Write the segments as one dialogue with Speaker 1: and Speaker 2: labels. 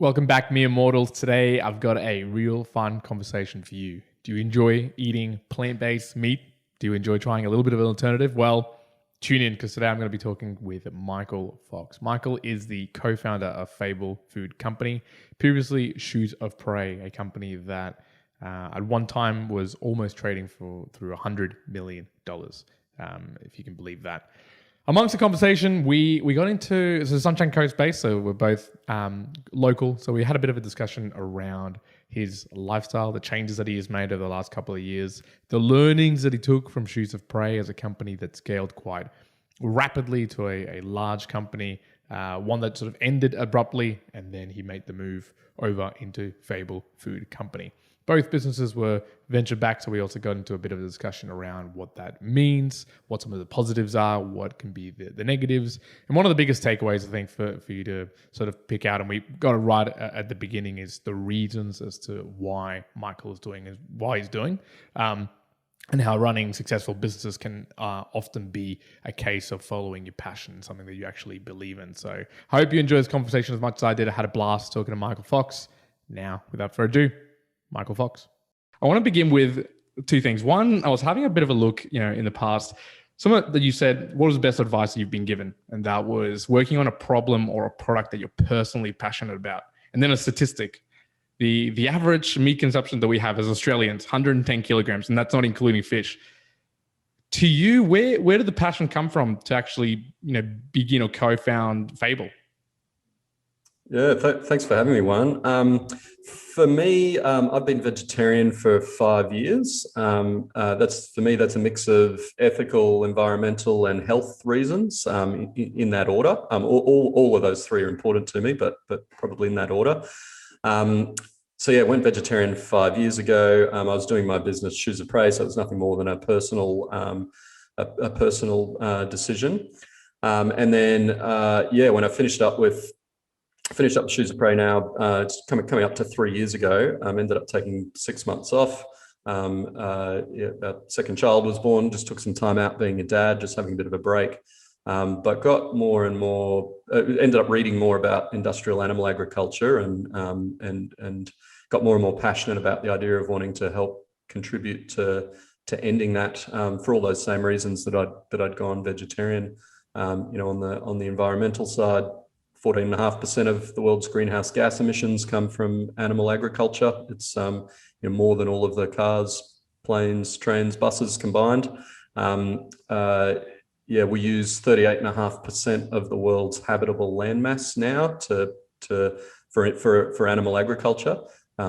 Speaker 1: Welcome back, mere mortals. Today, I've got a real fun conversation for you. Do you enjoy eating plant-based meat? Do you enjoy trying a little bit of an alternative? Well, tune in because today I'm going to be talking with Michael Fox. Michael is the co-founder of Fable Food Company, previously Shoes of Prey, a company that at one time was almost trading through $100 million, if you can believe that. Amongst the conversation, we got into, it's a Sunshine Coast base, so we're both local. So we had a bit of a discussion around his lifestyle, the changes that he has made over the last couple of years, the learnings that he took from Shoes of Prey as a company that scaled quite rapidly to a large company, one that sort of ended abruptly, and then he made the move over into Fable Food Company. Both businesses were venture backed, so we also got into a bit of a discussion around what that means, what some of the positives are, what can be the negatives. And one of the biggest takeaways, I think, for you to sort of pick out, and we got it right at the beginning, is the reasons as to why Michael is doing why he's doing, and how running successful businesses can often be a case of following your passion, something that you actually believe in. So I hope you enjoy this conversation as much as I did. I had a blast talking to Michael Fox. Now, without further ado, Michael Fox. I want to begin with two things. One, I was having a bit of a look, in the past. Some of that you said, what was the best advice that you've been given? And that was working on a problem or a product that you're personally passionate about. And then a statistic. The average meat consumption that we have as Australians, 110 kilograms, and that's not including fish. To you, where did the passion come from to actually, begin or co-found Fable?
Speaker 2: Yeah, thanks for having me, Juan. For me, I've been vegetarian for 5 years. That's a mix of ethical, environmental, and health reasons in that order. All of those three are important to me, but probably in that order. Went vegetarian 5 years ago. I was doing my business, Shoes of Prey, so it was nothing more than a personal decision. When I finished up with Shoes of Prey now, it's coming up to 3 years ago. Ended up taking 6 months off. Our second child was born, just took some time out being a dad, just having a bit of a break. But got more and more, ended up reading more about industrial animal agriculture and got more and more passionate about the idea of wanting to help contribute to ending that for all those same reasons that I'd gone vegetarian. On the environmental side, 14.5% of the world's greenhouse gas emissions come from animal agriculture. It's more than all of the cars, planes, trains, buses combined. We use 38.5% of the world's habitable landmass now for animal agriculture.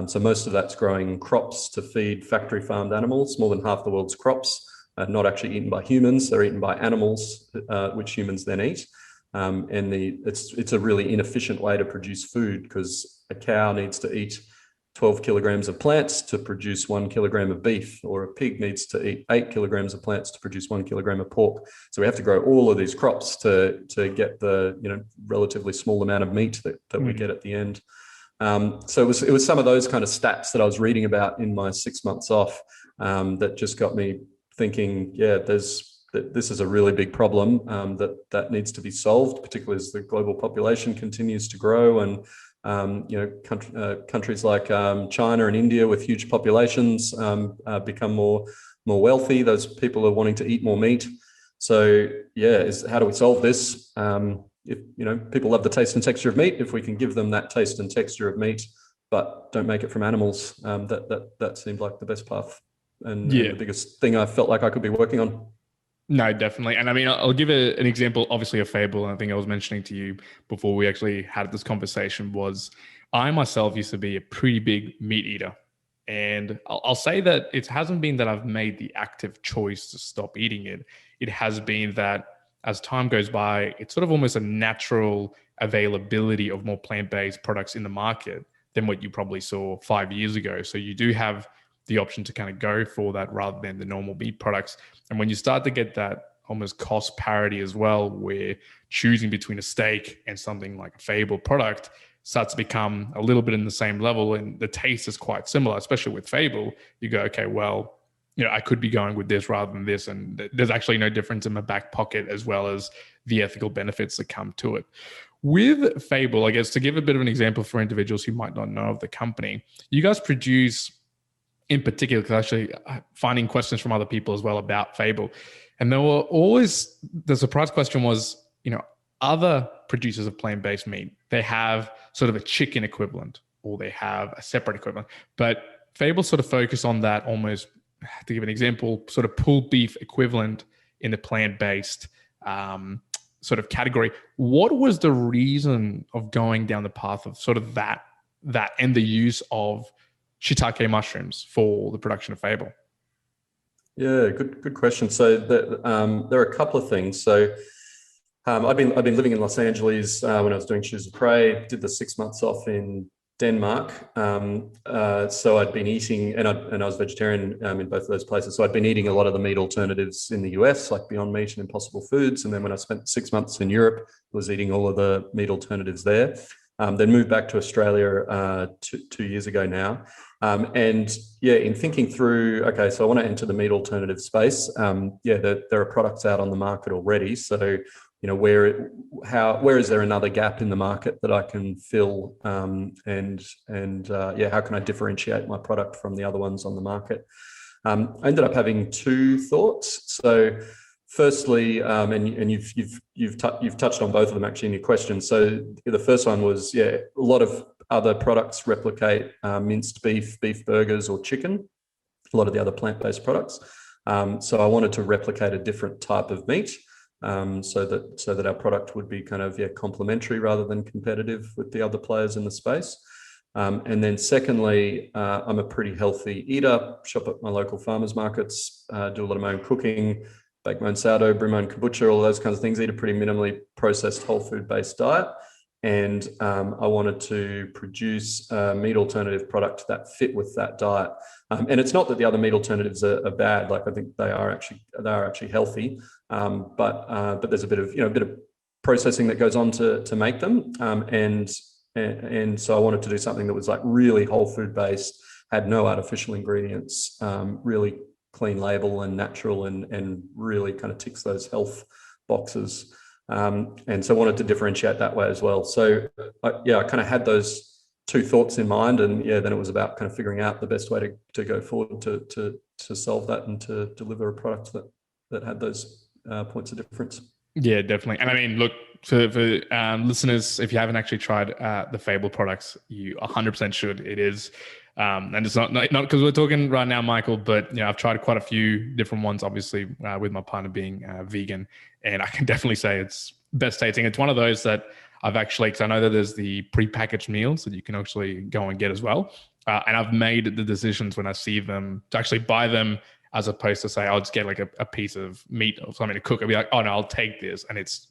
Speaker 2: So most of that's growing crops to feed factory farmed animals. More than half the world's crops are not actually eaten by humans; they're eaten by animals, which humans then eat. It's a really inefficient way to produce food because a cow needs to eat 12 kilograms of plants to produce 1 kilogram of beef, or a pig needs to eat 8 kilograms of plants to produce 1 kilogram of pork. So we have to grow all of these crops to get the relatively small amount of meat that we get at the end. So it was some of those kind of stats that I was reading about in my 6 months off that just got me thinking, this is a really big problem that needs to be solved, particularly as the global population continues to grow, and countries like China and India with huge populations become more wealthy. Those people are wanting to eat more meat. So how do we solve this? If people love the taste and texture of meat, if we can give them that taste and texture of meat, but don't make it from animals, that seemed like the best path and the biggest thing I felt like I could be working on.
Speaker 1: No, definitely. And I mean, I'll give an example, obviously, of Fable. And I think I was mentioning to you before we actually had this conversation was I myself used to be a pretty big meat eater. And I'll say that it hasn't been that I've made the active choice to stop eating it. It has been that as time goes by, it's sort of almost a natural availability of more plant-based products in the market than what you probably saw 5 years ago. So you do have the option to kind of go for that rather than the normal meat products. And when you start to get that almost cost parity as well, where choosing between a steak and something like a Fable product starts to become a little bit in the same level and the taste is quite similar, especially with Fable, you go, okay, well, I could be going with this rather than this. And there's actually no difference in my back pocket as well as the ethical benefits that come to it. With Fable, I guess to give a bit of an example for individuals who might not know of the company, you guys produce, in particular, because actually finding questions from other people as well about Fable. And there were always, the surprise question was, other producers of plant-based meat, they have sort of a chicken equivalent or they have a separate equivalent. But Fable sort of focus on that almost, to give an example, sort of pulled beef equivalent in the plant-based sort of category. What was the reason of going down the path of sort of that and the use of shiitake mushrooms for the production of Fable?
Speaker 2: Yeah, good question. So there are a couple of things. So I've been living in Los Angeles when I was doing Shoes of Prey. Did the 6 months off in Denmark. So I'd been eating, and I was vegetarian in both of those places. So I'd been eating a lot of the meat alternatives in the US, like Beyond Meat and Impossible Foods. And then when I spent 6 months in Europe, I was eating all of the meat alternatives there. Then moved back to Australia 2 years ago now. And yeah, in thinking through, okay, so I want to enter the meat alternative space. There are products out on the market already. So, where is there another gap in the market that I can fill? How can I differentiate my product from the other ones on the market? I ended up having two thoughts. So, firstly, and you've touched on both of them actually in your question. So the first one was, a lot of other products replicate minced beef burgers, or chicken. A lot of the other plant-based products. So I wanted to replicate a different type of meat, so that our product would be kind of complementary rather than competitive with the other players in the space. And then secondly, I'm a pretty healthy eater. Shop at my local farmers markets. Do a lot of my own cooking. Bake my own sourdough, brew my own kombucha, all those kinds of things. Eat a pretty minimally processed whole food based diet. And I wanted to produce a meat alternative product that fit with that diet. And it's not that the other meat alternatives are bad. Like, I think they are actually healthy. But there's a bit of processing that goes on to make them. And so I wanted to do something that was like really whole food based, had no artificial ingredients, really clean label and natural, and really kind of ticks those health boxes. And so I wanted to differentiate that way as well. So I kind of had those two thoughts in mind, and then it was about kind of figuring out the best way to go forward to solve that and to deliver a product that had those points of difference. Yeah,
Speaker 1: definitely. And I mean, look, for listeners, if you haven't actually tried the Fable products, you 100% should. It is. And it's not because we're talking right now, Michael, but I've tried quite a few different ones, obviously, with my partner being vegan, and I can definitely say it's best tasting. It's one of those that I've actually, because I know that there's the prepackaged meals that you can actually go and get as well. And I've made the decisions when I see them to actually buy them, as opposed to say, I'll just get like a piece of meat or something to cook. I'll be like, oh no, I'll take this. And it's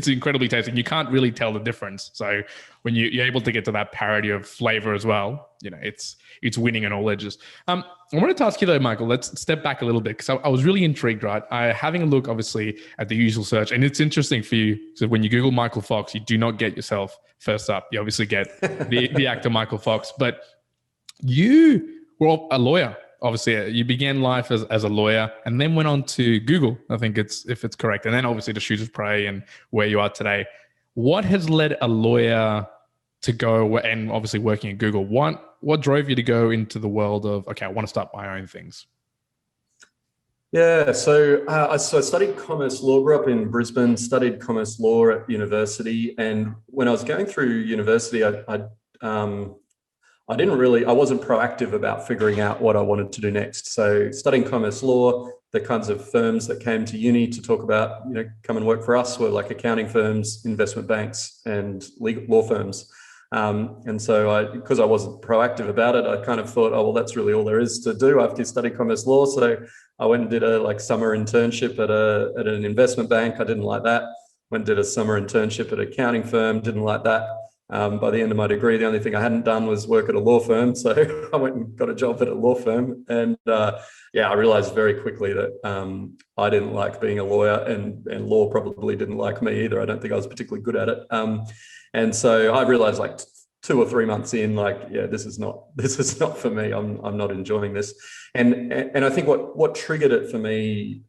Speaker 1: incredibly tasty. You can't really tell the difference. So when you're able to get to that parity of flavor as well, it's winning on all edges. I wanted to ask you though, Michael, let's step back a little bit, because I was really intrigued, right? Having a look, obviously, at the usual search, and it's interesting for you. So when you Google Michael Fox, you do not get yourself first up. You obviously get the actor Michael Fox, but you were a lawyer. Obviously, you began life as a lawyer and then went on to Google, I think if it's correct. And then obviously to Shoes of Prey and where you are today. What has led a lawyer to go and obviously working at Google? What drove you to go into the world of, okay, I want to start my own things?
Speaker 2: Yeah, so I studied commerce law, grew up in Brisbane, studied commerce law at university. And when I was going through university, I wasn't proactive about figuring out what I wanted to do next. So studying commerce law, the kinds of firms that came to uni to talk about, come and work for us were like accounting firms, investment banks, and legal law firms. And so because I wasn't proactive about it, I kind of thought, oh, well, that's really all there is to do after you study commerce law. So I went and did a summer internship at an investment bank. I didn't like that. Went and did a summer internship at an accounting firm. Didn't like that. By the end of my degree, the only thing I hadn't done was work at a law firm. So I went and got a job at a law firm. And I realized very quickly that I didn't like being a lawyer, and law probably didn't like me either. I don't think I was particularly good at it. And so I realized like 2 or 3 months in, like, yeah, this is not for me. I'm not enjoying this. And I think what triggered it for me,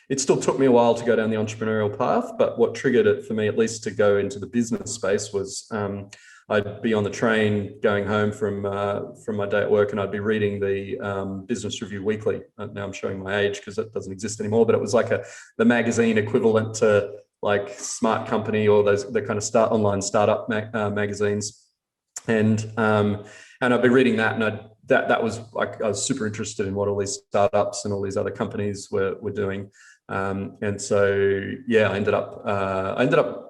Speaker 2: it still took me a while to go down the entrepreneurial path, but what triggered it for me, at least to go into the business space, was I'd be on the train going home from my day at work, and I'd be reading the Business Review Weekly. Now I'm showing my age because it doesn't exist anymore, but it was like the magazine equivalent to like Smart Company or the kind of online startup magazines, and I'd be reading that, and that was like, I was super interested in what all these startups and all these other companies were doing, and so yeah, I ended up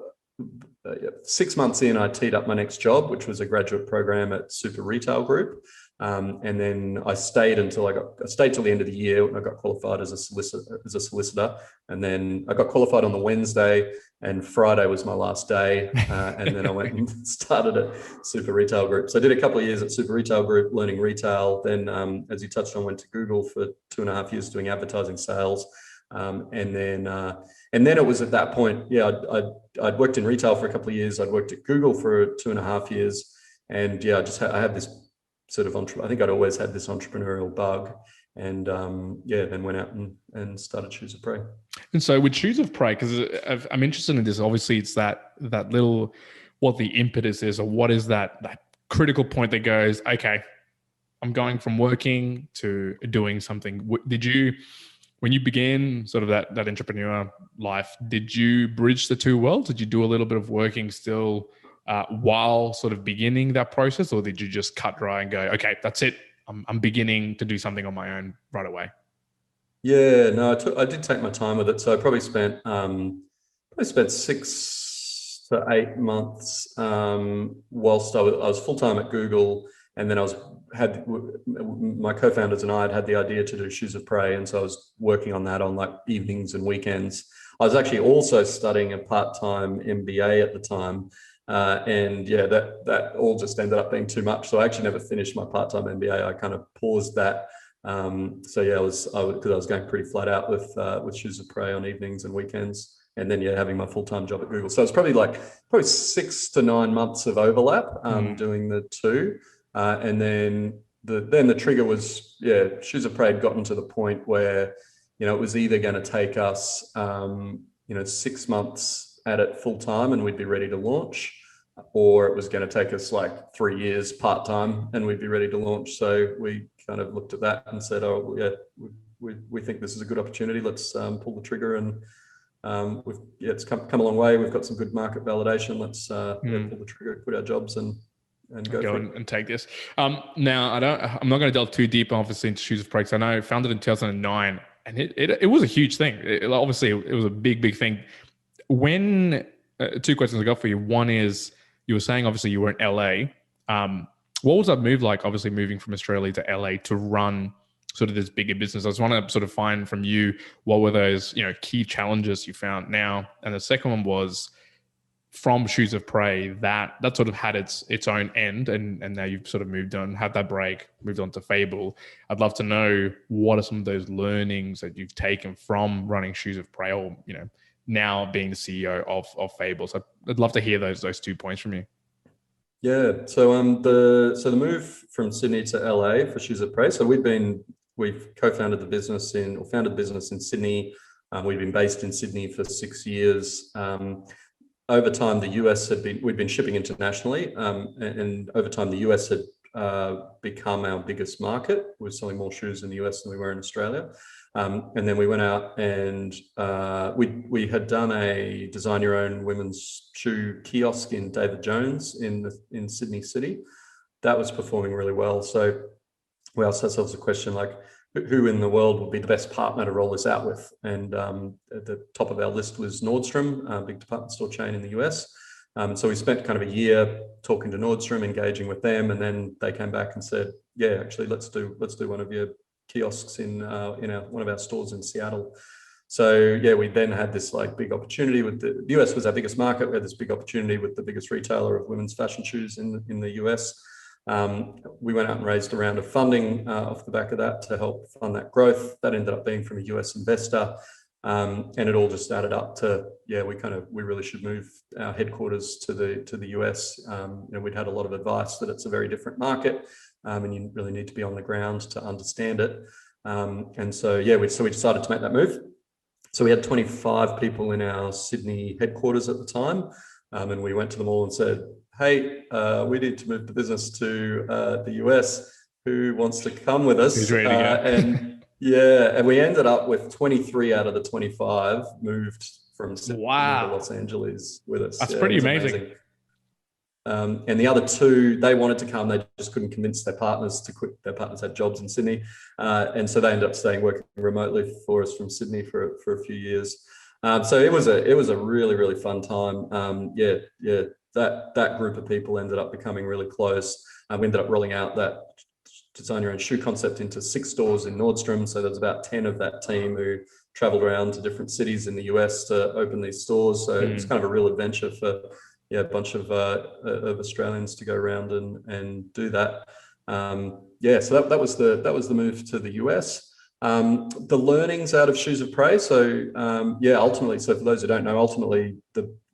Speaker 2: 6 months in, I teed up my next job, which was a graduate program at Super Retail Group. And then I stayed till the end of the year when I got qualified as a solicitor. And then I got qualified on the Wednesday, and Friday was my last day. And then I went and started at Super Retail Group. So I did a couple of years at Super Retail Group learning retail. Then, as you touched on, went to Google for 2.5 years doing advertising sales. And then it was at that point, yeah, I'd worked in retail for a couple of years. I'd worked at Google for 2.5 years, and yeah, I had this sort of I think I'd always had this entrepreneurial bug, and then went out and started Shoes of Prey.
Speaker 1: And so with Shoes of Prey, because I'm interested in this. Obviously, it's that little, what the impetus is, or what is that critical point that goes, okay, I'm going from working to doing something. When you began sort of that entrepreneur life, did you bridge the two worlds? Did you do a little bit of working still while sort of beginning that process, or did you just cut dry and go, okay, that's it, I'm beginning to do something on my own right away?
Speaker 2: Yeah, no, I did take my time with it. So I probably spent 6 to 8 months whilst I was full time at Google, and then had my co-founders and I had the idea to do Shoes of Prey, and so I was working on that on like evenings and weekends. I was actually also studying a part-time MBA at the time, and yeah, that all just ended up being too much. So I actually never finished my part-time MBA. I kind of paused that. So yeah, because I was going pretty flat out with Shoes of Prey on evenings and weekends, and then yeah, having my full-time job at Google. So it's probably 6 to 9 months of overlap doing the two. And then the trigger was, yeah, Shoes of Prey had gotten to the point where, it was either going to take us, 6 months at it full time and we'd be ready to launch, or it was going to take us like 3 years part time and we'd be ready to launch. So we kind of looked at that and said, oh yeah, we think this is a good opportunity. Let's pull the trigger, and it's come a long way. We've got some good market validation. Let's pull the trigger, quit our jobs, and go
Speaker 1: and take this. Now, I'm not going to delve too deep, obviously, into Shoes of Prey. I know I founded in 2009, and it was a huge thing. Obviously, it was a big thing. When two questions I got for you. One is, you were saying obviously you were in LA. What was that move like? Obviously, moving from Australia to LA to run sort of this bigger business. I just want to sort of find from you, what were those key challenges you found now? And the second one was, from Shoes of Prey, that sort of had its own end, and now you've sort of moved on, had that break, moved on to Fable. I'd love to know, what are some of those learnings that you've taken from running Shoes of Prey, or now being the CEO of Fable? So I'd love to hear those 2 points from you.
Speaker 2: Yeah. So the move from Sydney to LA for Shoes of Prey. So we've co-founded the business founded the business in Sydney. We've been based in Sydney for 6 years. Over time, we'd been shipping internationally, and over time, the US had become our biggest market. We're selling more shoes in the US than we were in Australia. And then we went out and we had done a design your own women's shoe kiosk in David Jones in Sydney City. That was performing really well. So we asked ourselves a question like, who in the world would be the best partner to roll this out with? And at the top of our list was Nordstrom, a big department store chain in the US. So we spent kind of a year talking to Nordstrom, engaging with them, and then they came back and said, yeah, actually, let's do one of your kiosks in one of our stores in Seattle. So yeah, we then had this like big opportunity with the US was our biggest market. We had this big opportunity with the biggest retailer of women's fashion shoes in the US. We went out and raised a round of funding off the back of that to help fund that growth. That ended up being from a US investor. And it all just added up to, we really should move our headquarters to the US. We'd had a lot of advice that it's a very different market, and you really need to be on the ground to understand it. We decided to make that move. So we had 25 people in our Sydney headquarters at the time, and we went to them all and said, "Hey, we need to move the business to the US. Who wants to come with us?"
Speaker 1: Who's ready to go?
Speaker 2: And we ended up with 23 out of the 25 moved from Sydney to Los Angeles with us.
Speaker 1: That's pretty amazing.
Speaker 2: And the other two, they wanted to come, they just couldn't convince their partners to quit. Their partners had jobs in Sydney, and so they ended up working remotely for us from Sydney for a few years. So it was a really, really fun time. That group of people ended up becoming really close. We ended up rolling out that design your own shoe concept into 6 stores in Nordstrom. So there's about 10 of that team who traveled around to different cities in the US to open these stores. So it was kind of a real adventure for a bunch of Australians to go around and do that. So that was the move to the US. The learnings out of Shoes of Prey. So ultimately, so for those who don't know,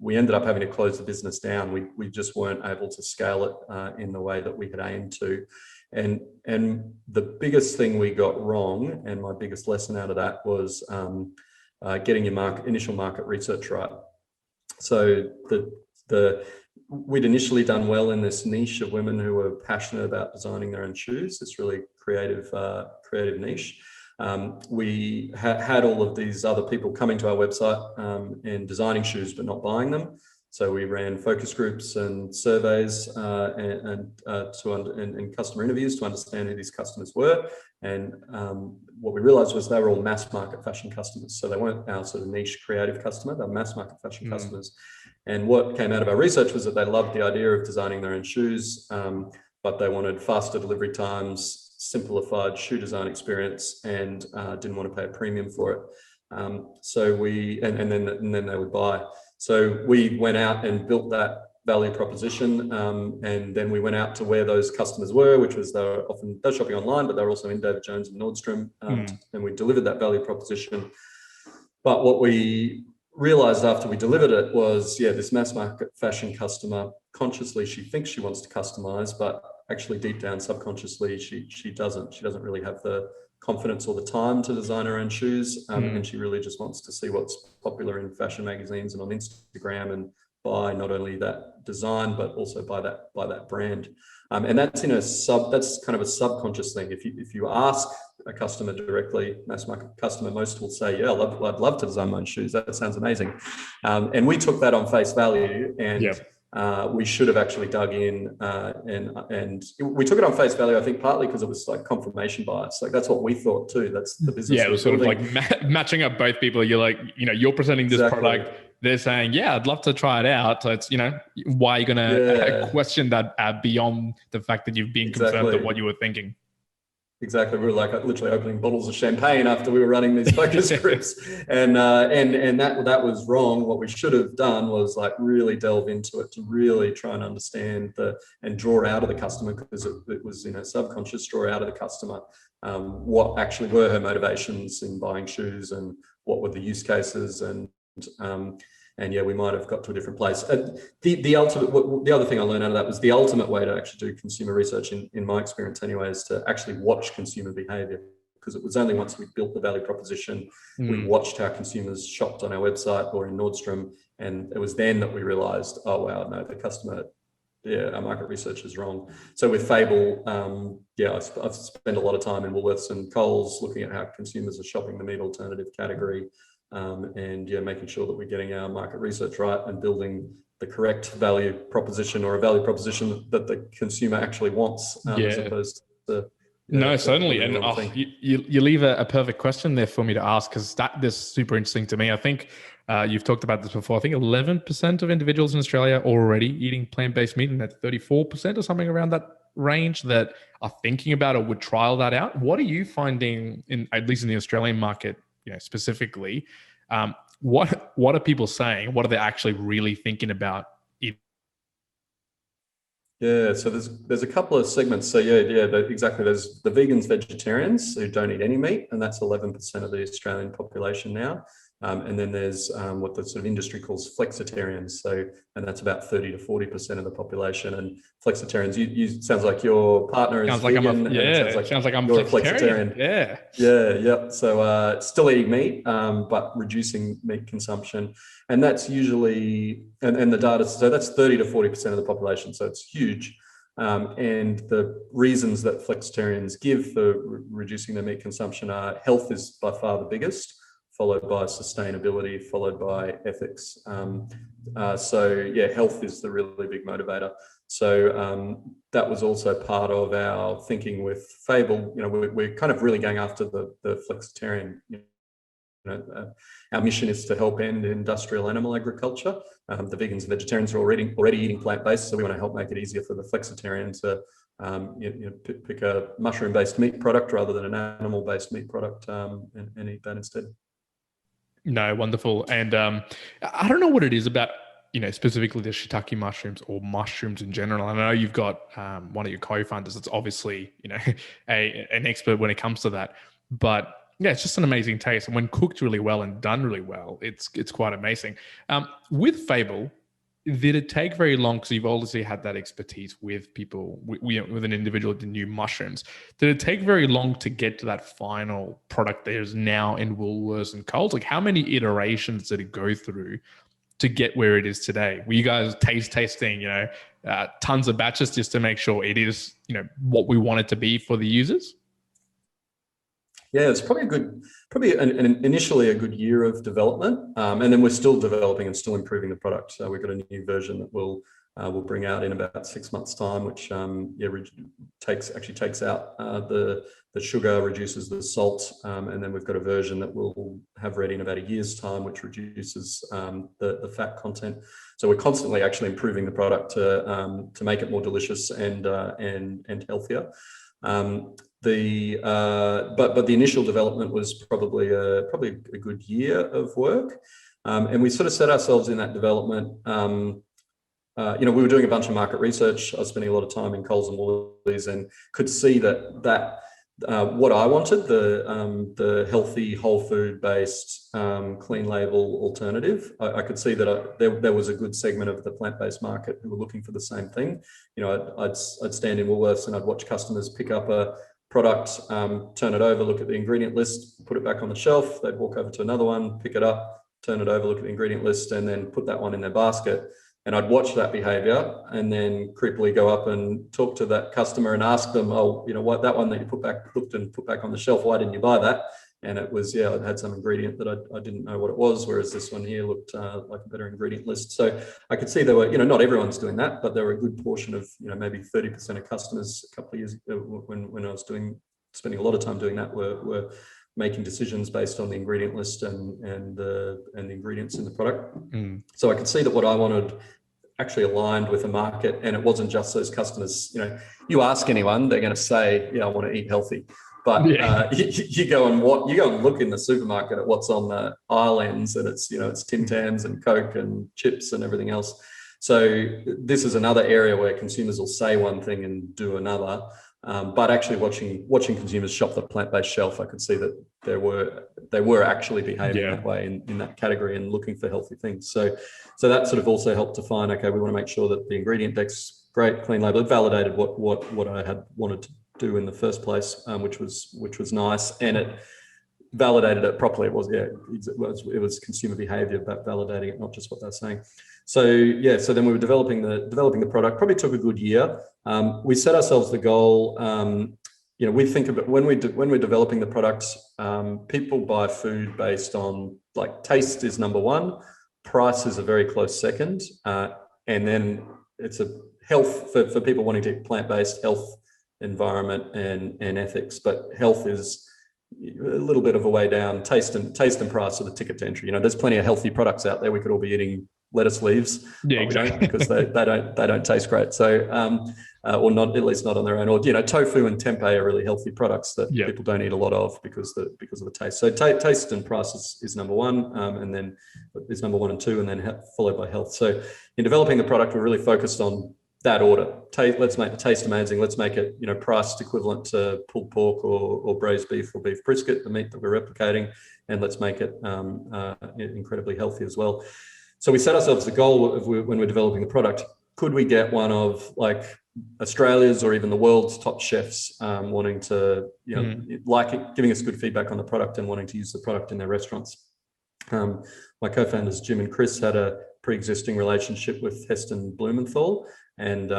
Speaker 2: we ended up having to close the business down. We just weren't able to scale it in the way that we had aimed to. And the biggest thing we got wrong, and my biggest lesson out of that, was getting your initial market research right. So we'd initially done well in this niche of women who were passionate about designing their own shoes, this really creative niche. We had all of these other people coming to our website and designing shoes, but not buying them. So we ran focus groups and surveys and customer interviews to understand who these customers were. And what we realized was they were all mass market fashion customers. So they weren't our sort of niche creative customer, they were mass market fashion customers. And what came out of our research was that they loved the idea of designing their own shoes, but they wanted faster delivery times, simplified shoe design experience, and didn't want to pay a premium for it. And then they would buy. So we went out and built that value proposition, and then we went out to where those customers were, which was they're shopping online, but they're also in David Jones and Nordstrom, and we delivered that value proposition. But what we realized after we delivered it was, this mass market fashion customer, consciously she thinks she wants to customize, but actually deep down subconsciously she doesn't really have the confidence or the time to design her own shoes, and she really just wants to see what's popular in fashion magazines and on Instagram and buy not only that design but also buy that brand. And that's that's kind of a subconscious thing. If you ask a customer directly, mass market customer, most will say, I'd love to design my own shoes. That sounds amazing. And we took that on face value, and we should have actually dug in, and we took it on face value, I think partly because it was like confirmation bias. Like that's what we thought too. That's the business.
Speaker 1: It was sort of like matching up both people. You're like, you're presenting this product. They're saying, I'd love to try it out. So it's, why are you going to question that beyond the fact that you've been confirmed of what you were thinking?
Speaker 2: Exactly. We were like literally opening bottles of champagne after we were running these focus groups, and that was wrong. What we should have done was like really delve into it to really try and understand and draw out of the customer, because it was subconscious, draw out of the customer what actually were her motivations in buying shoes and what were the use cases, and we might have got to a different place. The other thing I learned out of that was the ultimate way to actually do consumer research, in my experience anyway, is to actually watch consumer behavior, because it was only once we built the value proposition, we watched how consumers shopped on our website or in Nordstrom, and it was then that we realized, oh wow, no, the customer, our market research is wrong. So with Fable, I've spent a lot of time in Woolworths and Coles looking at how consumers are shopping the meat alternative category. Making sure that we're getting our market research right and building the correct value proposition, or a value proposition that the consumer actually wants, as opposed to
Speaker 1: certainly. And you leave a perfect question there for me to ask, because that is super interesting to me. I think you've talked about this before. I think 11% of individuals in Australia are already eating plant-based meat, and that's 34% or something around that range that are thinking about or would trial that out. What are you finding, at least in the Australian market, specifically, what are people saying? What are they actually really thinking about it?
Speaker 2: So there's a couple of segments. So exactly. There's the vegans, vegetarians who don't eat any meat, and that's 11% of the Australian population now. And then there's what the sort of industry calls flexitarians. So, and that's about 30 to 40% of the population. And flexitarians, you sounds like your partner is
Speaker 1: Sounds like
Speaker 2: vegan,
Speaker 1: I'm a,
Speaker 2: and it
Speaker 1: yeah, sounds like I'm
Speaker 2: you're a
Speaker 1: flexitarian.
Speaker 2: flexitarian.
Speaker 1: Yeah.
Speaker 2: Yeah. So still eating meat, but reducing meat consumption. And that's usually, and the data, so that's 30 to 40% of the population. So it's huge. And the reasons that flexitarians give for reducing their meat consumption are health is by far the biggest, followed by sustainability, followed by ethics. So yeah, health is the really big motivator. So that was also part of our thinking with Fable. You know, we're kind of really going after the flexitarian. Our mission is to help end industrial animal agriculture. The vegans and vegetarians are already eating plant-based, so we want to help make it easier for the flexitarian to pick a mushroom-based meat product rather than an animal-based meat product and eat that instead.
Speaker 1: No, wonderful. And I don't know what it is about, specifically the shiitake mushrooms or mushrooms in general. I know you've got one of your co-founders that's obviously, an expert when it comes to that. But yeah, it's just an amazing taste. And when cooked really well and done really well, it's quite amazing. With Fable, did it take very long? Because you've obviously had that expertise with people, with an individual that knew mushrooms. Did it take very long to get to that final product that is now in Woolworths and Coles? Like, how many iterations did it go through to get where it is today? Were you guys tasting, tons of batches just to make sure it is, what we want it to be for the users?
Speaker 2: Yeah, it's probably initially a good year of development, and then we're still developing and still improving the product. So we've got a new version that we'll bring out in about 6 months' time, which takes out the sugar, reduces the salt, and then we've got a version that we'll have ready in about a year's time, which reduces the fat content. So we're constantly actually improving the product to make it more delicious and healthier. But the initial development was probably a good year of work, and we sort of set ourselves in that development. We were doing a bunch of market research. I was spending a lot of time in Coles and Woolies, and could see that what I wanted, the healthy, whole food based, clean label alternative, I could see that there was a good segment of the plant-based market who were looking for the same thing. I'd stand in Woolworths and I'd watch customers pick up a product, turn it over, look at the ingredient list, put it back on the shelf. They'd walk over to another one, pick it up, turn it over, look at the ingredient list, and then put that one in their basket. And I'd watch that behavior and then creepily go up and talk to that customer and ask them, what, that one that you put back on the shelf, why didn't you buy that? And it was, it had some ingredient that I didn't know what it was, whereas this one here looked like a better ingredient list. So I could see there were, not everyone's doing that, but there were a good portion of, maybe 30% of customers a couple of years ago when I was spending a lot of time doing that were making decisions based on the ingredient list and the ingredients in the product. So I could see that what I wanted actually aligned with the market, and it wasn't just those customers. You ask anyone, they're going to say, I want to eat healthy. But you go and look in the supermarket at what's on the aisle ends, and it's Tim Tams and Coke and chips and everything else. So this is another area where consumers will say one thing and do another. But actually watching consumers shop the plant-based shelf, I could see that they were actually behaving that way in that category and looking for healthy things. So that sort of also helped define, okay, we want to make sure that the ingredient deck's great, clean label. It validated what I had wanted to do in the first place, which was nice, and it validated it properly. It was consumer behavior, but validating it, not just what they're saying. So then we were developing the product. Probably took a good year. We set ourselves the goal. We think about when we're developing the products, people buy food based on, like, taste is number one, price is a very close second, and then it's a health for people wanting to eat plant-based, health, environment, and ethics. But health is a little bit of a way down. Taste and price are the ticket to entry. There's plenty of healthy products out there. We could all be eating lettuce leaves,
Speaker 1: exactly,
Speaker 2: because they don't taste great. So or not, at least not on their own. Or tofu and tempeh are really healthy products that people don't eat a lot of because of the taste. So taste and price is number one, and then is number one and two, and then followed by health. So in developing the product, we're really focused on that order. Let's make the taste amazing. Let's make it, priced equivalent to pulled pork or braised beef or beef brisket, the meat that we're replicating, and let's make it incredibly healthy as well. So we set ourselves the goal of when we're developing the product, could we get one of like Australia's or even the world's top chefs wanting to, like it, giving us good feedback on the product and wanting to use the product in their restaurants. My co-founders, Jim and Chris, had a pre-existing relationship with Heston Blumenthal. And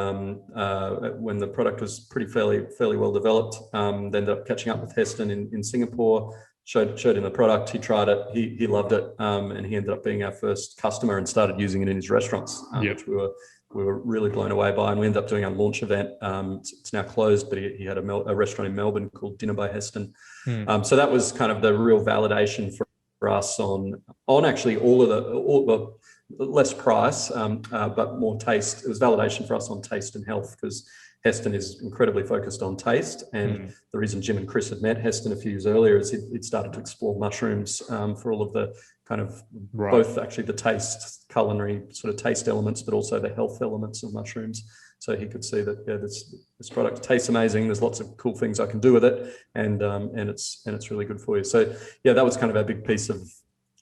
Speaker 2: when the product was fairly well developed, they ended up catching up with Heston in Singapore, showed him the product. He tried it, he loved it, and he ended up being our first customer and started using it in his restaurants, which we were really blown away by. And we ended up doing a launch event. It's now closed, but he had a restaurant in Melbourne called Dinner by Heston. So that was kind of the real validation for us on actually all the less price, but more taste. It was validation for us on taste and health, because Heston is incredibly focused on taste. And the reason Jim and Chris had met Heston a few years earlier is he'd started to explore mushrooms for all of the kind of both actually the taste, culinary sort of taste elements, but also the health elements of mushrooms. So he could see that this product tastes amazing. There's lots of cool things I can do with it, and it's really good for you. So that was kind of our big piece of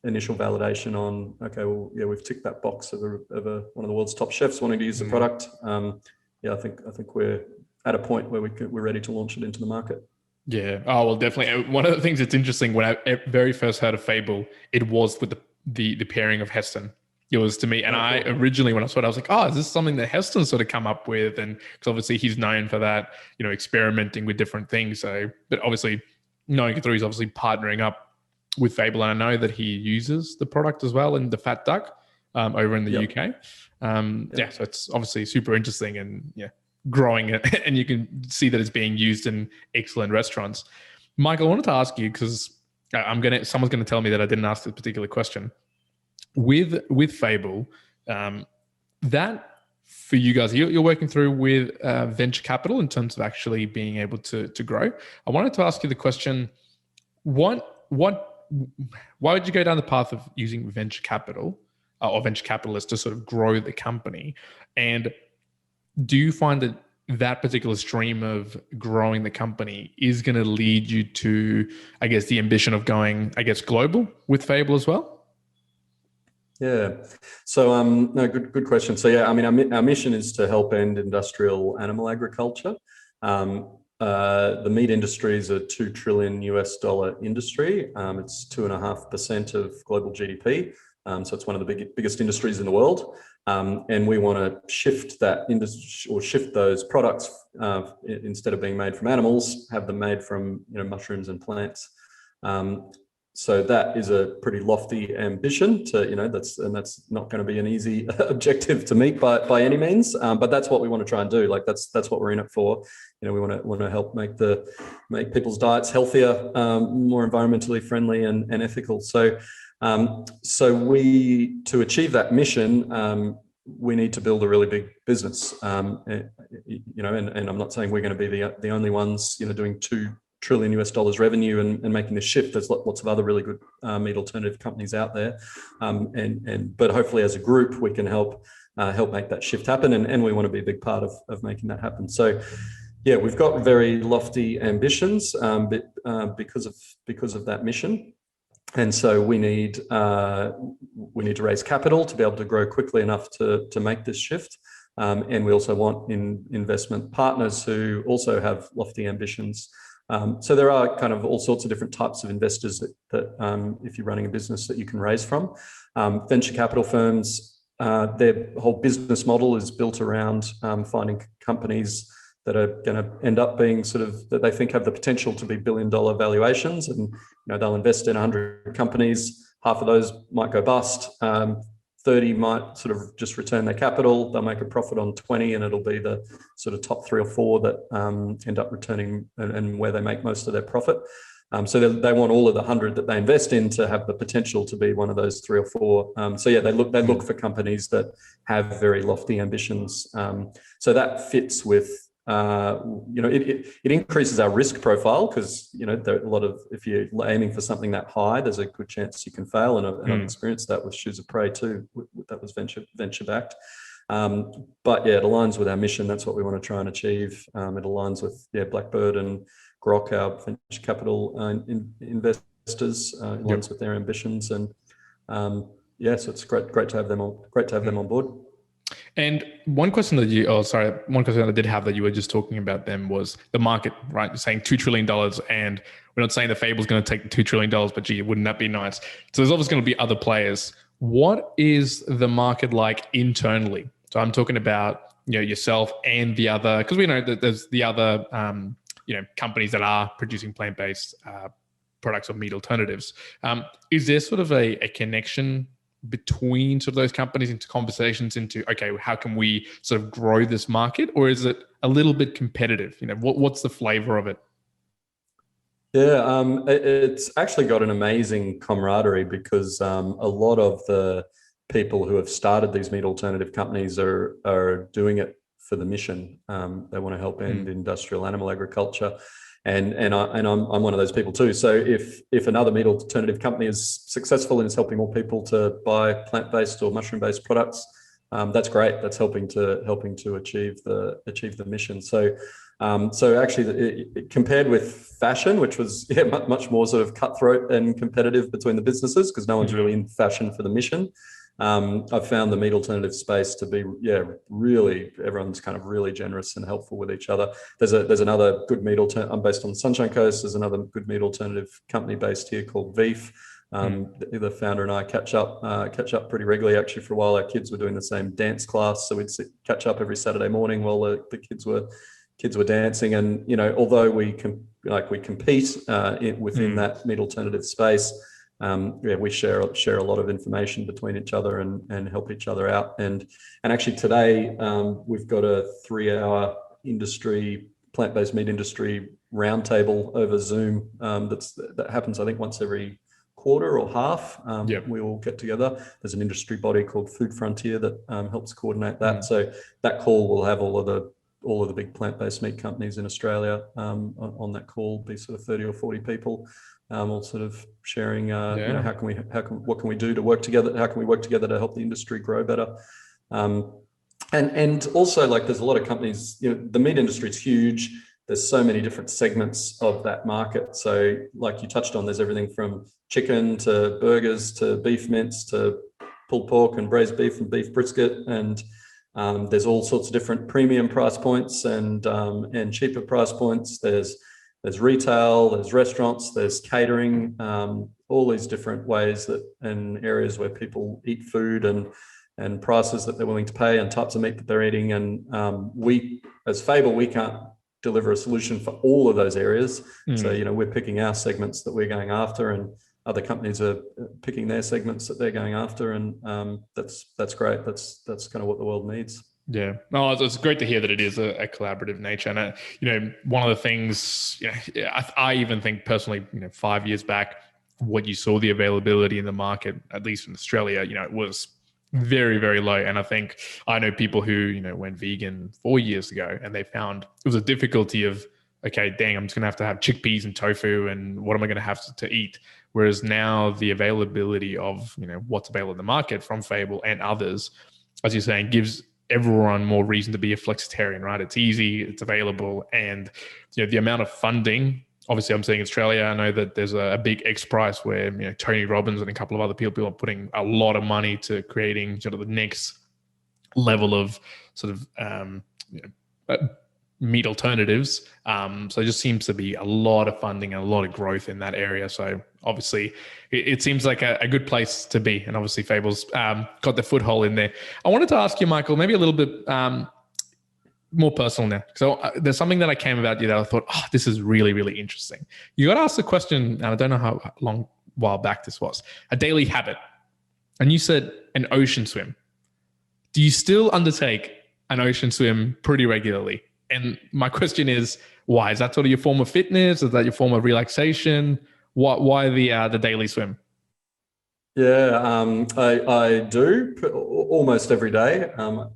Speaker 2: initial validation on, okay, well, we've ticked that box of one of the world's top chefs wanting to use the product. I think we're at a point where we're ready to launch it into the market. Yeah.
Speaker 1: Oh, well, definitely. One of the things that's interesting, when I very first heard of Fable, it was with the pairing of Heston. It was to me, and I originally, when I saw it, I was like, oh, is this something that Heston sort of come up with? And because obviously he's known for that, experimenting with different things. So, but obviously knowing it through, he's obviously partnering up with Fable, and I know that he uses the product as well in the Fat Duck over in the UK. So it's obviously super interesting and growing it, and you can see that it's being used in excellent restaurants. Michael, I wanted to ask you, because someone's gonna tell me that I didn't ask this particular question. With Fable, that for you guys, you're working through with venture capital in terms of actually being able to grow. I wanted to ask you the question: why would you go down the path of using venture capital or venture capitalists to sort of grow the company? And do you find that particular stream of growing the company is going to lead you to, I guess, the ambition of going, I guess, global with Fable as well?
Speaker 2: Yeah. So, no, good question. So, I mean, our mission is to help end industrial animal agriculture. The meat industry is a $2 trillion industry. It's 2.5% of global GDP. So it's one of the biggest industries in the world. And we want to shift that industry, or shift those products, instead of being made from animals, have them made from mushrooms and plants. So that is a pretty lofty ambition that's not going to be an easy objective to meet by any means. But that's what we want to try and do. Like that's what we're in it for. We want to help make people's diets healthier, more environmentally friendly and ethical. So to achieve that mission, we need to build a really big business. And I'm not saying we're going to be the only ones, doing $2 trillion revenue and making this shift. There's lots of other really good meat alternative companies out there, but hopefully as a group we can help make that shift happen, and we want to be a big part of making that happen. So we've got very lofty ambitions, because of that mission, and so we need to raise capital to be able to grow quickly enough to make this shift. And we also want investment partners who also have lofty ambitions. So there are kind of all sorts of different types of investors that if you're running a business, that you can raise from. Venture capital firms, their whole business model is built around finding companies that are going to end up being that they think have the potential to be billion-dollar valuations, and they'll invest in 100 companies. Half of those might go bust. 30 might sort of just return their capital. They'll make a profit on 20, and it'll be the sort of top 3 or 4 that end up returning and where they make most of their profit. So they want all of the 100 that they invest in to have the potential to be one of those 3 or 4. They look for companies that have very lofty ambitions. So that fits with. It increases our risk profile, because there are a lot of, if you're aiming for something that high, there's a good chance you can fail, and I've experienced that with Shoes of Prey too. That was venture backed. But yeah, it aligns with our mission. That's what we want to try and achieve. It aligns with Blackbird and Grok, our venture capital investors. It aligns with their ambitions, and so it's great to have them on. Great to have them on board.
Speaker 1: And one question that I did have that you were just talking about them was the market, right? You're saying $2 trillion, and we're not saying that Fable's going to take the $2 trillion, but gee, wouldn't that be nice? So there's obviously going to be other players. What is the market like internally? So I'm talking about, yourself and the other, because we know that there's the other, companies that are producing plant-based products or meat alternatives. Is there sort of a connection between sort of those companies into conversations into, okay, how can we sort of grow this market, or is it a little bit competitive? What's the flavor of it?
Speaker 2: Yeah, it's actually got an amazing camaraderie because a lot of the people who have started these meat alternative companies are doing it for the mission. They want to help end industrial animal agriculture. And I'm one of those people too. So if another meat alternative company is successful and is helping more people to buy plant-based or mushroom-based products, that's great. That's helping to achieve the mission. So actually, compared with fashion, which was much more sort of cutthroat and competitive between the businesses because no one's really in fashion for the mission. I've found the meat alternative space to be, really, everyone's kind of really generous and helpful with each other. There's another good meat alternative. I'm based on the Sunshine Coast. There's another good meat alternative company based here called Beef. The founder and I catch up pretty regularly. Actually, for a while, our kids were doing the same dance class, so we'd catch up every Saturday morning while the kids were dancing. And although we compete within that meat alternative space. We share a lot of information between each other and help each other out. And actually today we've got a 3-hour plant-based meat industry roundtable over Zoom that happens, I think, once every quarter or half. We all get together. There's an industry body called Food Frontier that helps coordinate that. So that call will have all of the big plant-based meat companies in Australia on that call. Be sort of 30 or 40 people. All sort of sharing, what can we do to work together? How can we work together to help the industry grow better? And also, there's a lot of companies. The meat industry is huge. There's so many different segments of that market. So, like you touched on, there's everything from chicken to burgers to beef mince to pulled pork and braised beef and beef brisket, and there's all sorts of different premium price points and cheaper price points. There's retail, there's restaurants, there's catering, all these different ways and areas where people eat food and prices that they're willing to pay and types of meat that they're eating. And we, as Fable, we can't deliver a solution for all of those areas. So, we're picking our segments that we're going after, and other companies are picking their segments that they're going after. And that's great. That's kind of what the world needs.
Speaker 1: Yeah, no, it's great to hear that it is a collaborative nature. And one of the things, I even think personally, 5 years back, what you saw the availability in the market, at least in Australia, it was very, very low. And I know people who went vegan 4 years ago, and they found it was a difficulty of, okay, dang, I'm just gonna have to have chickpeas and tofu, and what am I gonna have to eat? Whereas now the availability of what's available in the market from Fable and others, as you're saying, gives everyone more reason to be a flexitarian, right? It's easy, it's available, and the amount of funding. Obviously, I'm saying Australia. I know that there's a big X Prize where Tony Robbins and a couple of other people are putting a lot of money to creating sort of the next level of sort of meat alternatives. So it just seems to be a lot of funding and a lot of growth in that area. So obviously it seems like a good place to be. And obviously Fable's got the foothold in there. I wanted to ask you, Michael, maybe a little bit more personal now. So there's something that I came about you that I thought, this is really, really interesting. You got asked a question, and I don't know how long while back this was, a daily habit. And you said an ocean swim. Do you still undertake an ocean swim pretty regularly? And my question is, why? Is that sort of your form of fitness? Is that your form of relaxation? Why the daily swim?
Speaker 2: Yeah, I do almost every day. I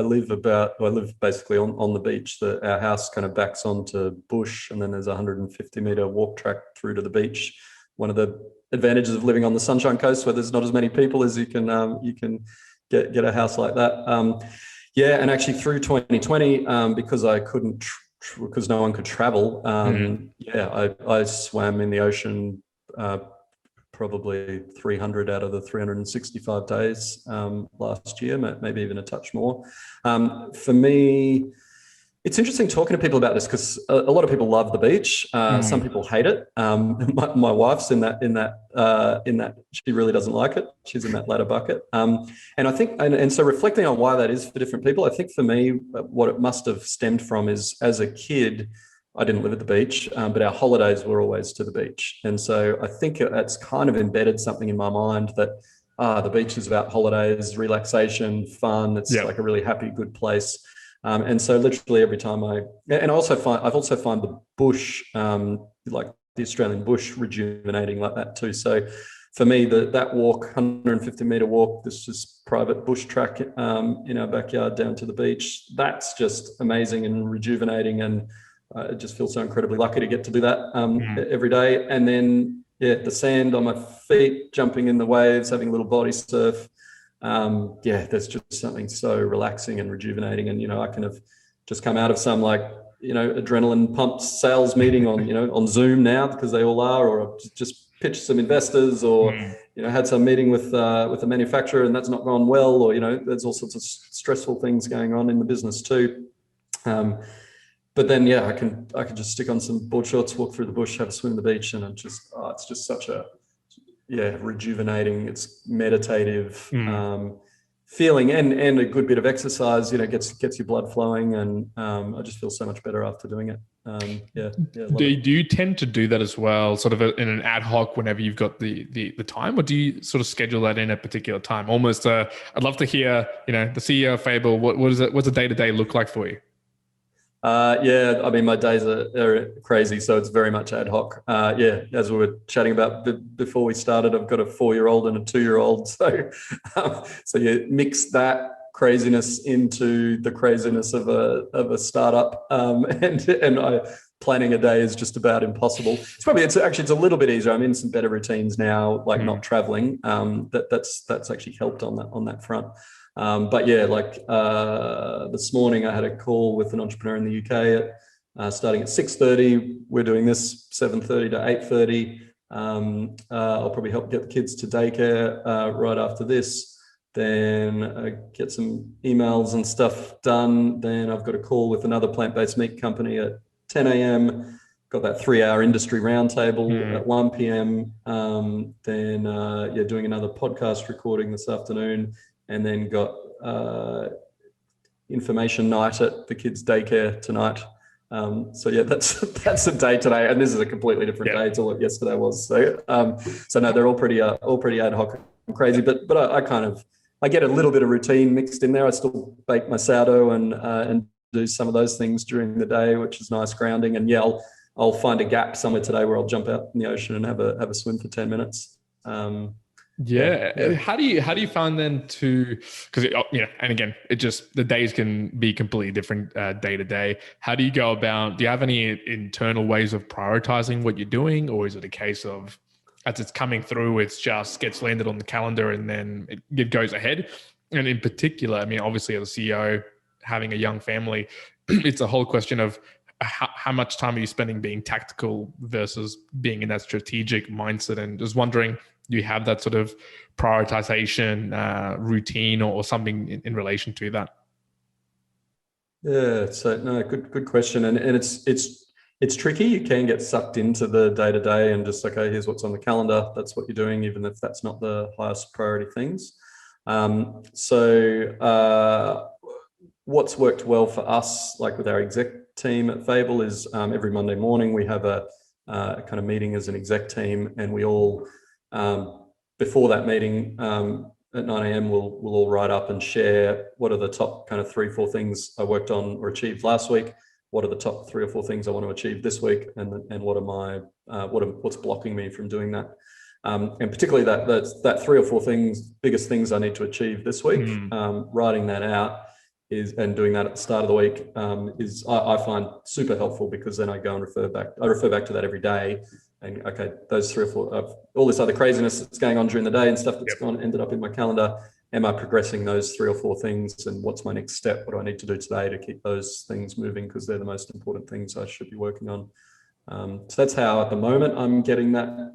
Speaker 2: live basically on the beach. Our house kind of backs onto bush, and then there's a 150-meter walk track through to the beach. One of the advantages of living on the Sunshine Coast, where there's not as many people, as you can get a house like that. Yeah, and actually through 2020, because I couldn't, because no one could travel. I swam in the ocean probably 300 out of the 365 days last year, maybe even a touch more. For me, it's interesting talking to people about this because a lot of people love the beach. Some people hate it. My wife's in that she really doesn't like it. She's in that latter bucket. And I think, and so reflecting on why that is for different people, I think for me, what it must have stemmed from is as a kid, I didn't live at the beach, but our holidays were always to the beach. And so I think it's kind of embedded something in my mind that the beach is about holidays, relaxation, fun. It's like a really happy, good place. And so literally every time I've also found the bush, like the Australian bush, rejuvenating like that too. So for me, that walk, 150-meter walk, this just private bush track in our backyard down to the beach, that's just amazing and rejuvenating. And I just feel so incredibly lucky to get to do that every day. And then, the sand on my feet, jumping in the waves, having a little body surf. There's just something so relaxing and rejuvenating. And, I can have just come out of some adrenaline pumped sales meeting on Zoom now because they all are, or I've just pitched some investors or, had some meeting with a manufacturer and that's not gone well, or, there's all sorts of stressful things going on in the business too. But then, I can just stick on some board shorts, walk through the bush, have a swim at the beach. And it's just such a, rejuvenating, it's meditative feeling and a good bit of exercise, gets your blood flowing. And I just feel so much better after doing it.
Speaker 1: Do you tend to do that as well, sort of in an ad hoc whenever you've got the time, or do you sort of schedule that in a particular time? Almost, I'd love to hear, the CEO of Fable, what's a day-to-day look like for you?
Speaker 2: I mean, my days are crazy, so it's very much ad hoc. As we were chatting about before we started, I've got a 4-year-old and a 2-year-old. So you mix that craziness into the craziness of a startup, and planning a day is just about impossible. It's a little bit easier. I'm in some better routines now, like not traveling. That's actually helped on that front. This morning I had a call with an entrepreneur in the UK starting at 6:30. We're doing this 7:30 to 8:30. I'll probably help get the kids to daycare right after this. Then get some emails and stuff done. Then I've got a call with another plant-based meat company at 10 a.m. Got that 3-hour industry roundtable at 1 p.m. Doing another podcast recording this afternoon. And then got information night at the kids' daycare tonight. That's a day today, and this is a completely different day to what yesterday was. So no, they're all pretty ad hoc and crazy. But I get a little bit of routine mixed in there. I still bake my sourdough and do some of those things during the day, which is nice grounding. And I'll find a gap somewhere today where I'll jump out in the ocean and have a swim for 10 minutes.
Speaker 1: How do you find then because and again, the days can be completely different day to day. How do you go about, do you have any internal ways of prioritizing what you're doing, or is it a case of as it's coming through, it's just gets landed on the calendar and then it goes ahead? And in particular, I mean, obviously as a CEO, having a young family, it's a whole question of how much time are you spending being tactical versus being in that strategic mindset? And just wondering, do you have that sort of prioritization routine or something in relation to that?
Speaker 2: Yeah, so no, good question. And it's tricky. You can get sucked into the day-to-day and just, okay, here's what's on the calendar. That's what you're doing, even if that's not the highest priority things. What's worked well for us, like with our exec team at Fable, is every Monday morning we have a kind of meeting as an exec team, and we all, before that meeting at 9 a.m, we'll all write up and share what are the top kind of 3-4 things I worked on or achieved last week. What are the top 3 or 4 things I want to achieve this week, and what are what's blocking me from doing that? And particularly that 3 or 4 biggest things I need to achieve this week. Writing that out and doing that at the start of the week I find super helpful, because then I go and refer back to that every day. And okay, those 3 or 4 all this other craziness that's going on during the day and stuff that's ended up in my calendar. am I progressing those 3 or 4 things, and what's my next step? What do I need to do today to keep those things moving, because they're the most important things I should be working on. So that's how at the moment I'm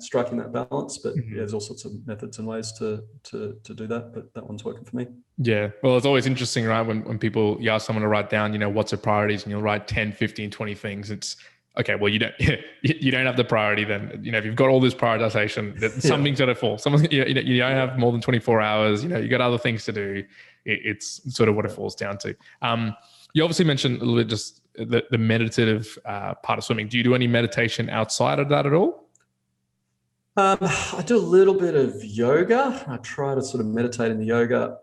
Speaker 2: striking that balance. But there's all sorts of methods and ways to do that. But that one's working for me.
Speaker 1: Yeah. Well, it's always interesting, right? When people, you ask someone to write down, what's their priorities, and you'll write 10, 15, 20 things. It's okay. Well, you don't have the priority then. If you've got all this prioritization, something's going to fall. You don't have more than 24 hours. You got other things to do. It's sort of what it falls down to. You obviously mentioned a little bit just the meditative part of swimming. Do you do any meditation outside of that at all?
Speaker 2: I do a little bit of yoga. I try to sort of meditate in the yoga.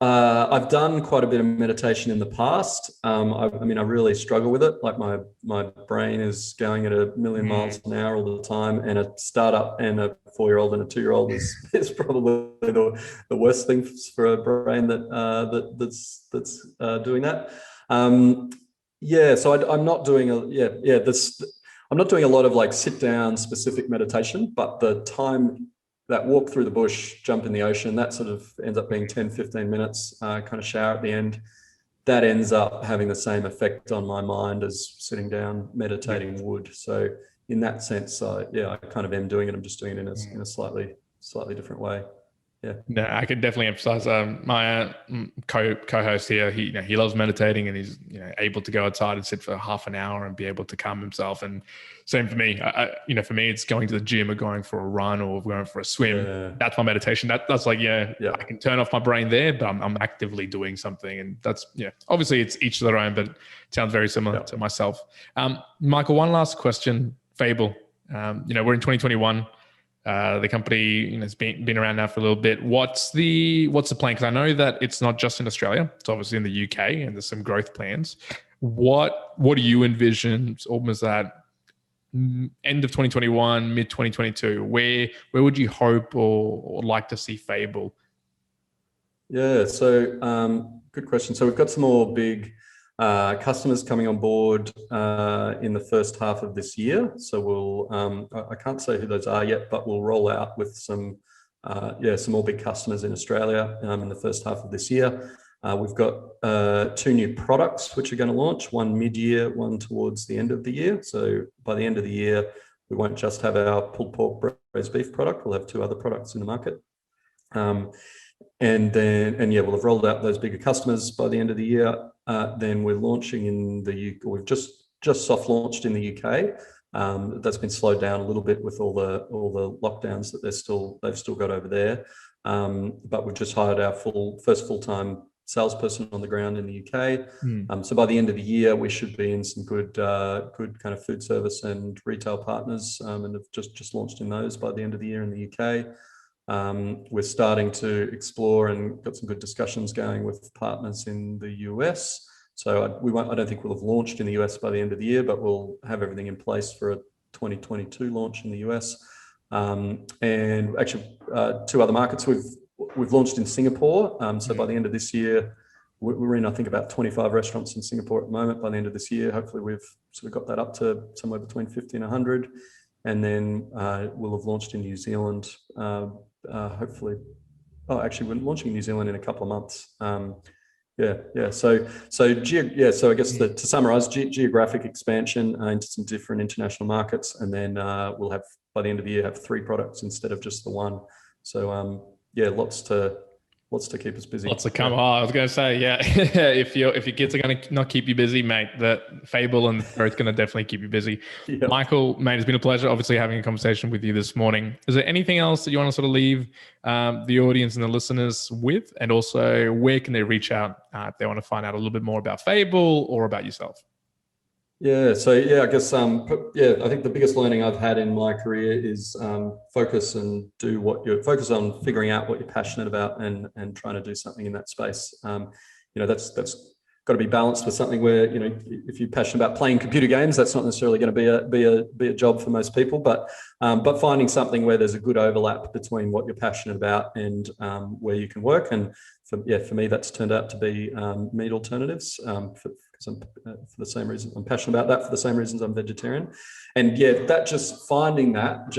Speaker 2: I've done quite a bit of meditation in the past. I really struggle with it. Like my brain is going at a million miles an hour all the time, and a startup and a 4-year-old and a 2-year-old is probably the worst thing for a brain that's doing that. So I'm not doing I'm not doing a lot of like sit down specific meditation, but the time, that walk through the bush, jump in the ocean, that sort of ends up being 10, 15 minutes, kind of shower at the end. That ends up having the same effect on my mind as sitting down meditating would. So in that sense, I kind of am doing it. I'm just doing it in a slightly different way. Yeah.
Speaker 1: No, I could definitely emphasize. My co-host here, he loves meditating, and he's able to go outside and sit for half an hour and be able to calm himself. And same for me. For me, it's going to the gym or going for a run or going for a swim. Yeah. That's my meditation. That's like I can turn off my brain there, but I'm actively doing something, and that's Obviously, it's each to their own, but it sounds very similar to myself. Michael, one last question. Fable. We're in 2021. The company has been around now for a little bit. What's the plan? Because I know that it's not just in Australia; it's obviously in the UK, and there's some growth plans. What do you envision? Almost that end of 2021, mid 2022. Where would you hope or like to see Fable?
Speaker 2: Yeah. So good question. So we've got some more big customers coming on board in the first half of this year. So we'll, I can't say who those are yet, but we'll roll out with some more big customers in Australia in the first half of this year. We've got 2 new products which are going to launch, one mid-year, one towards the end of the year. So by the end of the year, we won't just have our pulled pork braised beef product. We'll have 2 other products in the market. We'll have rolled out those bigger customers by the end of the year. Then we're launching in the UK. We've just soft launched in the UK. That's been slowed down a little bit with all the lockdowns that they've still got over there. But we've just hired our first full-time salesperson on the ground in the UK. So by the end of the year, we should be in some good kind of food service and retail partners, and have just launched in those by the end of the year in the UK. We're starting to explore and got some good discussions going with partners in the US. So I don't think we'll have launched in the US by the end of the year, but we'll have everything in place for a 2022 launch in the US. And actually, 2 other markets we've launched in Singapore. So by the end of this year, we're in, I think, about 25 restaurants in Singapore at the moment. By the end of this year, hopefully we've sort of got that up to somewhere between 50 and 100. And then we'll have launched in New Zealand. Hopefully, actually, we're launching in New Zealand in a couple of months. So I guess to summarize, geographic expansion into some different international markets, and then we'll have, by the end of the year, have 3 products instead of just the 1. So lots to keep us busy.
Speaker 1: Lots to come. I was going to say, if your kids are going to not keep you busy, mate, that Fable and growth going to definitely keep you busy. Yep. Michael, mate, it's been a pleasure, obviously, having a conversation with you this morning. Is there anything else that you want to sort of leave the audience and the listeners with? And also, where can they reach out if they want to find out a little bit more about Fable or about yourself?
Speaker 2: I guess I think the biggest learning I've had in my career is focus on figuring out what you're passionate about and trying to do something in that space. That's got to be balanced with something where, if you're passionate about playing computer games, that's not necessarily going to be a job for most people, but finding something where there's a good overlap between what you're passionate about and where you can work. And for me, that's turned out to be meat alternatives, for the same reason I'm passionate about that, for the same reasons I'm vegetarian. And that just finding that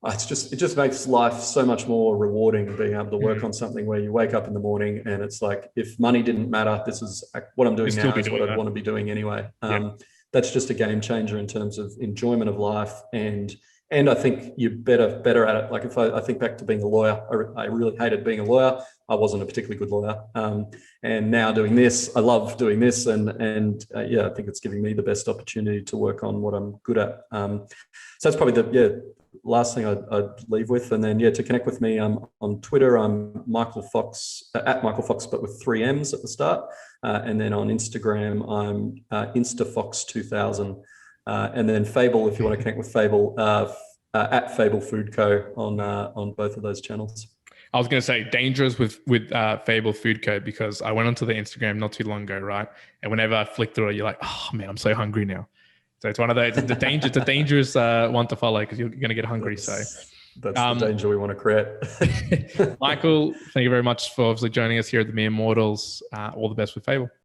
Speaker 2: it just makes life so much more rewarding being able to work on something where you wake up in the morning and it's like, if money didn't matter, this is what I'm doing now is what I'd want to be doing anyway. That's just a game changer in terms of enjoyment of life. And I think you're better at it. Like if I think back to being a lawyer, I really hated being a lawyer. I wasn't a particularly good lawyer. And now doing this, I love doing this. And I think it's giving me the best opportunity to work on what I'm good at. So that's probably the last thing I'd leave with. And then, to connect with me, I'm on Twitter. I'm Michael Fox, at Michael Fox, but with 3 M's at the start. And then on Instagram, I'm InstaFox2000. And then Fable, if you want to connect with Fable, at Fable Food Co. on both of those channels.
Speaker 1: I was going to say dangerous with Fable Food Co. because I went onto the Instagram not too long ago, right? And whenever I flick through it, you're like, oh man, I'm so hungry now. So it's one of those. It's a dangerous one to follow because you're going to get hungry. That's
Speaker 2: the danger we want to create.
Speaker 1: Michael, thank you very much for obviously joining us here at the Mere Mortals. All the best with Fable.